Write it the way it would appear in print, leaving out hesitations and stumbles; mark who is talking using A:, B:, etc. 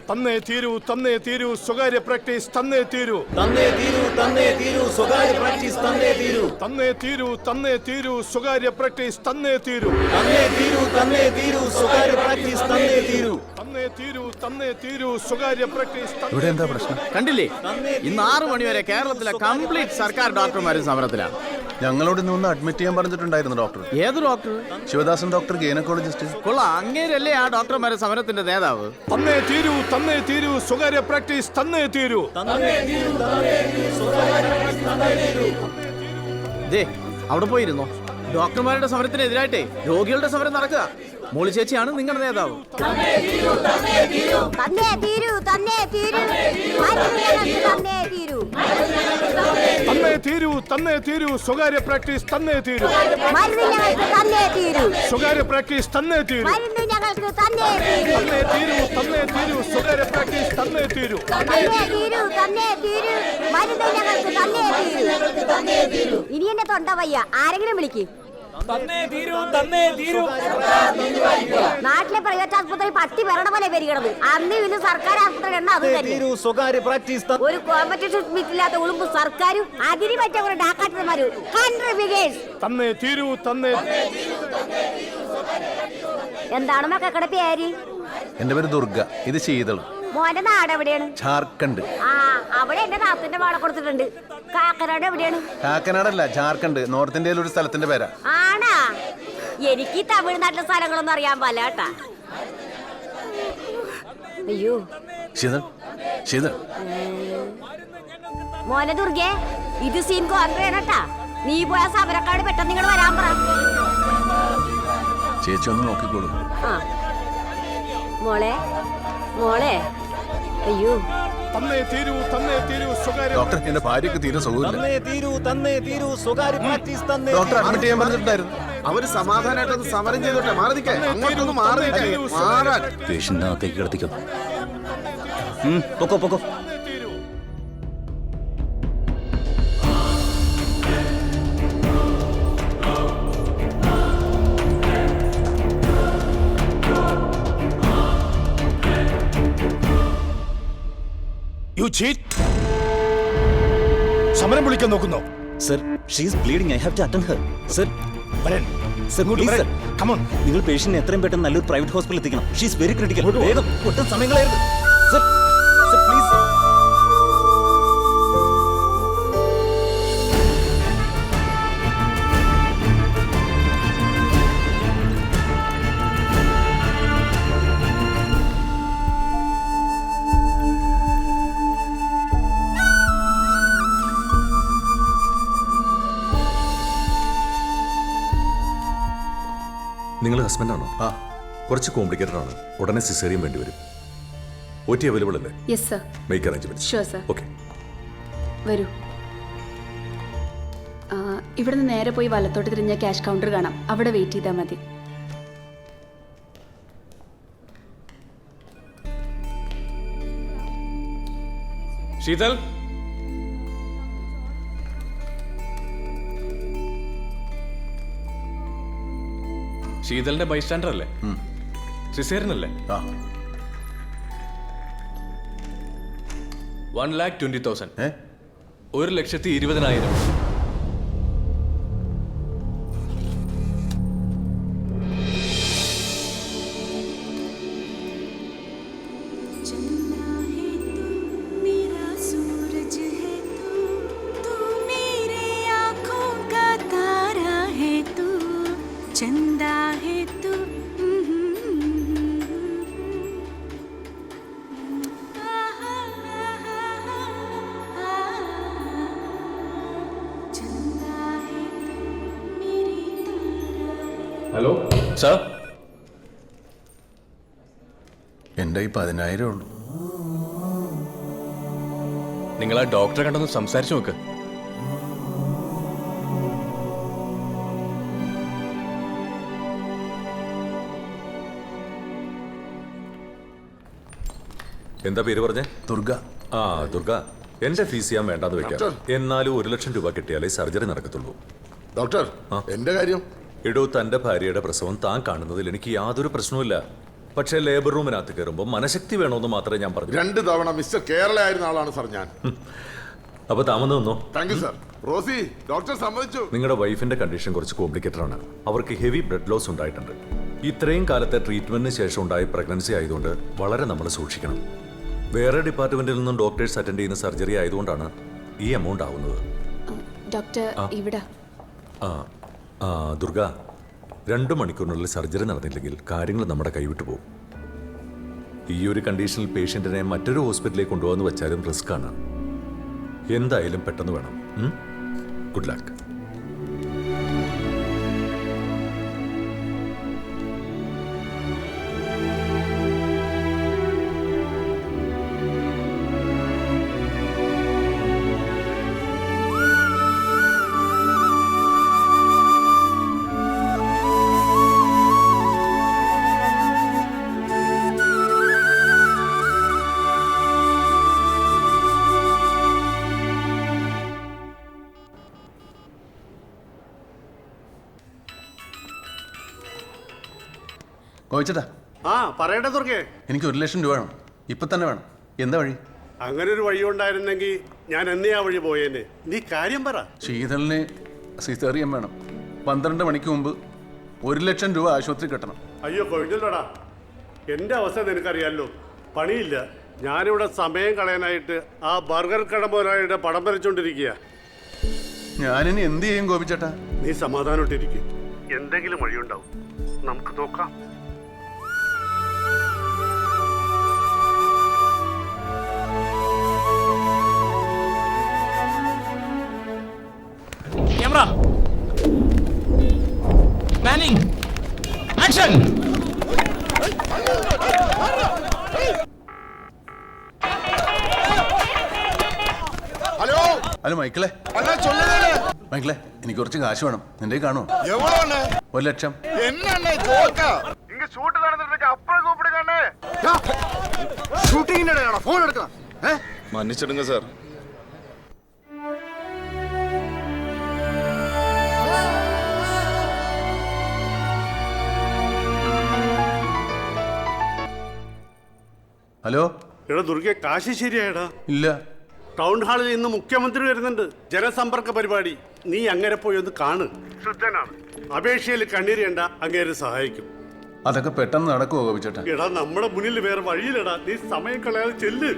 A: തന്നേ തീരൂ തന്നേ തീരൂ സ്വകാര്യ പ്രാക്ടീസ് തന്നേ തീരൂ
B: തന്നേ തീരൂ തന്നേ തീരൂ സ്വകാര്യ പ്രാക്ടീസ് തന്നേ തീരൂ
A: തന്നേ തീരൂ തന്നേ തീരൂ സ്വകാര്യ പ്രാക്ടീസ് തന്നേ തീരൂ
B: തന്നേ തീരൂ തന്നേ തീരൂ സ്വകാര്യ പ്രാക്ടീസ് തന്നേ തീരൂ
A: തന്നേ തീരൂ തന്നേ തീരൂ സ്വകാര്യ പ്രാക്ടീസ്.
C: ഇവിടെ എന്താ പ്രശ്നം?
D: കണ്ടില്ലേ, ഇന്ന് 6 മണി വരെ കേരളത്തിലെ കംപ്ലീറ്റ് സർക്കാർ ഡോക്ടർമാരും സമരത്തിലാണ്.
C: ഞങ്ങളോട് ഇന്ന് ഒന്ന് അഡ്മിറ്റ് ചെയ്യാൻ പറഞ്ഞിട്ടുണ്ടായിരുന്നു ഡോക്ടർ.
D: ഏത് ഡോക്ടർ?
C: Sivadasan doctor, gynaecologist.
D: കൊള്ളാം, അങ്ങേരല്ലേ ആ ഡോക്ടർമാരുടെ സമരത്തിന്റെ നേതാവ്?
A: തന്നേ തീരൂ തന്നേ തീരൂ സ്വകാര്യ പ്രാക്ടീസ് തന്നേ തീരൂ.
D: ദേ അവിടെ പോയിരുന്നോ, ഡോക്ടർമാരുടെ സമരത്തിനെതിരായിട്ടേ രോഗികളുടെ സമരം നടക്കുക. മോളി ചേച്ചിയാണ് നിങ്ങളുടെ നേതാവ്.
E: തന്നേ തീരൂ തന്നേ തീരൂ തന്നേ തീരൂ തന്നേ തീരൂ
A: തന്നേ തീരൂ തന്നേ തീരൂ സ്വകാര്യ പ്രാക്ടീസ് തന്നേ തീരൂ.
E: തന്നേ തീരൂ
A: സ്വകാര്യ പ്രാക്ടീസ് തന്നേ തീരൂ.
E: ഞങ്ങൾക്ക് തന്നേ
A: തന്നേ തീരൂ തന്നേ തീരൂ സ്വകാര്യ പ്രാക്ടീസ് തന്നേ തീരൂ.
E: തന്നേ തീരൂ തന്നേ തീരൂ മരുന്ന് ഞങ്ങൾക്ക് തന്നേ തീരൂ. ഇനി എന്നെ തൊണ്ട വയ്യ, ആരെങ്കിലും വിളിക്ക്. നാട്ടിലെ പ്രൈവറ്റ് ആശുപത്രി പട്ടി വരണ പോലെ പെരുകണത്. അന്ന് ഇന്ന് സർക്കാർ ആശുപത്രി എണ്ണ അത് തന്നെ.
B: സ്വകാര്യ പ്രാക്ടീസ്
E: ഒരു കോമ്പറ്റീഷൻ ഇല്ലാത്ത ഉളുമ്പ് സർക്കാരും അതിന് പറ്റിയ ഒരു ഡാക്കാട്ടന്മാരും.
A: തന്നേ തീരൂ തന്നേ.
E: എന്താണ് മക്കളുടെ പേര്?
C: എന്റെ പേര് ദുർഗ, ഇത് ശീതൾ.
E: മോന്റെ നാട് എവിടെയാണ്?
C: ജാർഖണ്ഡ്.
E: ആ, അവിടെ എന്റെ നാത്തിന്റെ വാട കൊടുത്തിട്ടുണ്ട്. കാക്കനാട് എവിടെയാണ്?
C: കാക്കനാടല്ല, ജാർഖണ്ഡ്. നോർത്ത് ഇന്ത്യയിലെ ഒരു സ്ഥലത്തിന്റെ പേരാ.
E: ആണാ? എനിക്ക് തമിഴ്നാട്ടിലെ സ്ഥലങ്ങളൊന്നും അറിയാൻ പാടില്ല കേട്ടാ. അയ്യോ
C: ശീതൾ, ശീതൾ.
E: മോനെ ദുർഗേ, ഇത് സീൻ കോൺഗ്രേട്ടാ. നീ പോയ സമരക്കാട് പെട്ടെന്ന് ഇങ്ങോട്ട് വരാൻ പറ.
C: ചേച്ചി ഒന്ന് നോക്കിക്കോളൂ.
E: ആ മോളെ മോളെ. അയ്യോ
A: തന്നേ തീരൂ തന്നേ തീരൂ സ്വകാര്യ.
C: ഡോക്ടർ, എന്റെ ഭാര്യക്ക് തീരെ സുഖമില്ല.
B: തന്നേ തീരൂ സ്വകാര്യ പ്രാക്ടീസ് തന്നേ.
C: ഡോക്ടർ അഡ്മിറ്റ് ചെയ്യാൻ പറഞ്ഞിട്ടുണ്ടായിരുന്നു.
D: അവര് സമാധാനമായിട്ടൊന്ന് സമരം ചെയ്തോട്ടെ. മാറി നിൽക്കാൻ, അങ്ങോട്ടൊന്ന് മാറി നിൽക്കാൻ. മാറാൻ
B: പേഷ്യന്റിനകത്തേക്ക് കിടത്തിക്കോ. പൊക്കോ പൊക്കോ.
A: സമരം വിളിക്കാൻ നോക്കുന്നോ?
B: Sir, she is bleeding. I have to attend her. Sir, sir please sir, come on. നിങ്ങൾ പേഷ്യന്റിനെ എത്രയും പെട്ടെന്ന് നല്ലൊരു പ്രൈവറ്റ് ഹോസ്പിറ്റലിൽ എത്തിക്കണം. She is very critical. വേഗം, ഒട്ടും സമയം കളയരുത്. Sir, sir please.
F: നിങ്ങൾ ഹസ്ബൻഡാണോ?
C: ആ,
F: കുറച്ച് കോംപ്ലിക്കേറ്റഡ് ആണ്. ഉടനെ സിസേറിയൻ വേണ്ടി വരും. OT അവൈലബിൾ അല്ലേ?
G: Yes sir.
F: Make arrangement.
G: Sure sir.
F: Okay,
G: വരൂ. ഇവിടുന്ന് നേരെ പോയി വലത്തോട്ട് തിരിഞ്ഞ ക്യാഷ് കൗണ്ടർ കാണാം. അവിടെ വെയിറ്റ് ചെയ്താൽ മതി.
H: ശീതൾ, ശീതളിന്റെ ബൈസ്റ്റാൻഡർ അല്ലേ? സിസേറിയൻ അല്ലേ? 1,20,000. 1,20,000.
I: चंदा है तू.
H: ഹലോ സർ,
C: എന്റെ ഈ 10,000 ഉള്ളൂ.
H: നിങ്ങൾ ആ ഡോക്ടറെ കണ്ടൊന്ന് സംസാരിച്ചു നോക്ക്.
F: എന്താ പേര് പറഞ്ഞേ?
C: ദുർഗ.
F: ആ, ദുർഗ. എന്റെ ഫീസ് ചെയ്യാൻ വേണ്ടാന്ന് വെക്കാം. എന്നാലും 1,00,000 രൂപ കിട്ടിയാലേ സർജറി നടക്കത്തുള്ളൂ.
J: ഡോക്ടർ, എന്റെ കാര്യം?
F: ഇടൂ, തന്റെ ഭാര്യയുടെ പ്രസവം താൻ കാണുന്നതിൽ എനിക്ക് യാതൊരു പ്രശ്നവുമില്ല. പക്ഷേ ലേബർ റൂമിനകത്ത് കയറുമ്പോൾ മനഃശക്തി വേണമെന്ന് മാത്രമേ ഞാൻ പറഞ്ഞു.
A: 2 തവണ മിസ്റ്റർ കേരള ആയിരുന്ന ആളാണ് സാർ ഞാൻ.
F: അപ്പൊ താമന്ന് നിന്നോ.
A: Thank you sir. Rosy, doctor സമ്മതിച്ചു.
F: നിങ്ങളുടെ വൈഫിന്റെ കണ്ടീഷൻ കുറച്ച് കോംപ്ലിക്കേറ്റഡ് ആണ്. അവർക്ക് ഹെവി ബ്ലഡ് ലോസ് ഉണ്ടായിട്ടുണ്ട്. ഇത്രയും കാലത്തെ ട്രീറ്റ്മെന്റിന് ശേഷം ഉണ്ടായ പ്രഗ്നൻസി ആയതുകൊണ്ട് വളരെ നമ്മൾ സൂക്ഷിക്കണം. വേറെ ഡിപ്പാർട്ട്മെന്റിൽ നിന്നും ഡോക്ടേഴ്സ് അറ്റൻഡ് ചെയ്യുന്ന സർജറി ആയതുകൊണ്ടാണ് ഈ എമൗണ്ട് ആവുന്നത്.
G: ഡോക്ടർ ഇവിടെ
F: ദുർഗ, 2 മണിക്കൂറിനുള്ളിൽ സർജറി നടന്നില്ലെങ്കിൽ കാര്യങ്ങൾ നമ്മുടെ കൈവിട്ടു പോകും. ഈ ഒരു കണ്ടീഷനിൽ പേഷ്യന്റിനെ മറ്റൊരു ഹോസ്പിറ്റലിലേക്ക് കൊണ്ടുപോകാന്ന് വെച്ചാലും റിസ്ക് ആണ്. എന്തായാലും പെട്ടെന്ന് വേണം. Good luck.
C: കോവിച്ചേട്ടാ,
A: ആ പറയട്ടെ ദുർഗേ.
C: എനിക്ക് 1 ലക്ഷം രൂപ വേണം. ഇപ്പൊ തന്നെ വേണം. എന്താ വഴി?
A: അങ്ങനെ ഒരു വഴി ഉണ്ടായിരുന്നെങ്കിൽ ഞാൻ എന്നേ ആ വഴി പോയേനെ. നീ കാര്യം പറ.
C: ശീതളിന് സിസേറിയൻ വേണം. 12 മണിക്ക് മുമ്പ് 1 ലക്ഷം രൂപ ആശുപത്രി കെട്ടണം.
A: അയ്യോ കൊഴിഞ്ഞല്ലോടാ, എന്റെ അവസ്ഥ നിനക്കറിയാലോ. പണിയില്ല. ഞാനിവിടെ സമയം കളയാനായിട്ട് ആ ബർഗർ കട മുതലാളിയുടെ പടം വരച്ചോണ്ടിരിക്കുക.
C: ഞാനിനി എന്ത് ചെയ്യും ഗോപിച്ചേട്ടാ?
A: നീ സമാധാനമായിട്ടിരിക്കും. എന്തെങ്കിലും വഴിയുണ്ടാവും, നമുക്ക് നോക്കാം.
H: Camera panning action.
A: Hello
C: hello മൈക്കിളെ. മൈക്കിളെ, എനിക്ക് കുറച്ച് കാശ് വേണം. നിന്റെ കാണുമോ? 1 ലക്ഷം.
A: മன்னிச்சிடுங்க സാർ.
C: ഹലോ.
A: എടാ ദുർഗെ, കാശി ശരിയായടാ.
C: ഇല്ല.
A: ടൗൺ ഹാളിൽ ഇന്ന് മുഖ്യമന്ത്രി വരുന്നുണ്ട്. ജനസമ്പർക്ക പരിപാടി. നീ അങ്ങനെ പോയി ഒന്ന് കാണ്. ശുദ്ധനാണ്. അപേക്ഷയിൽ കണ്ണീരേണ്ട, അങ്ങേരെ സഹായിക്കും.
C: അതൊക്കെ പെട്ടെന്ന് നടക്കുമോ ഗോപിച്ചേട്ടാ?
A: എടാ നമ്മുടെ മുന്നിൽ വേറെ വഴിയിലടാ. നീ സമയം കളയാതെ ചെല്ല്.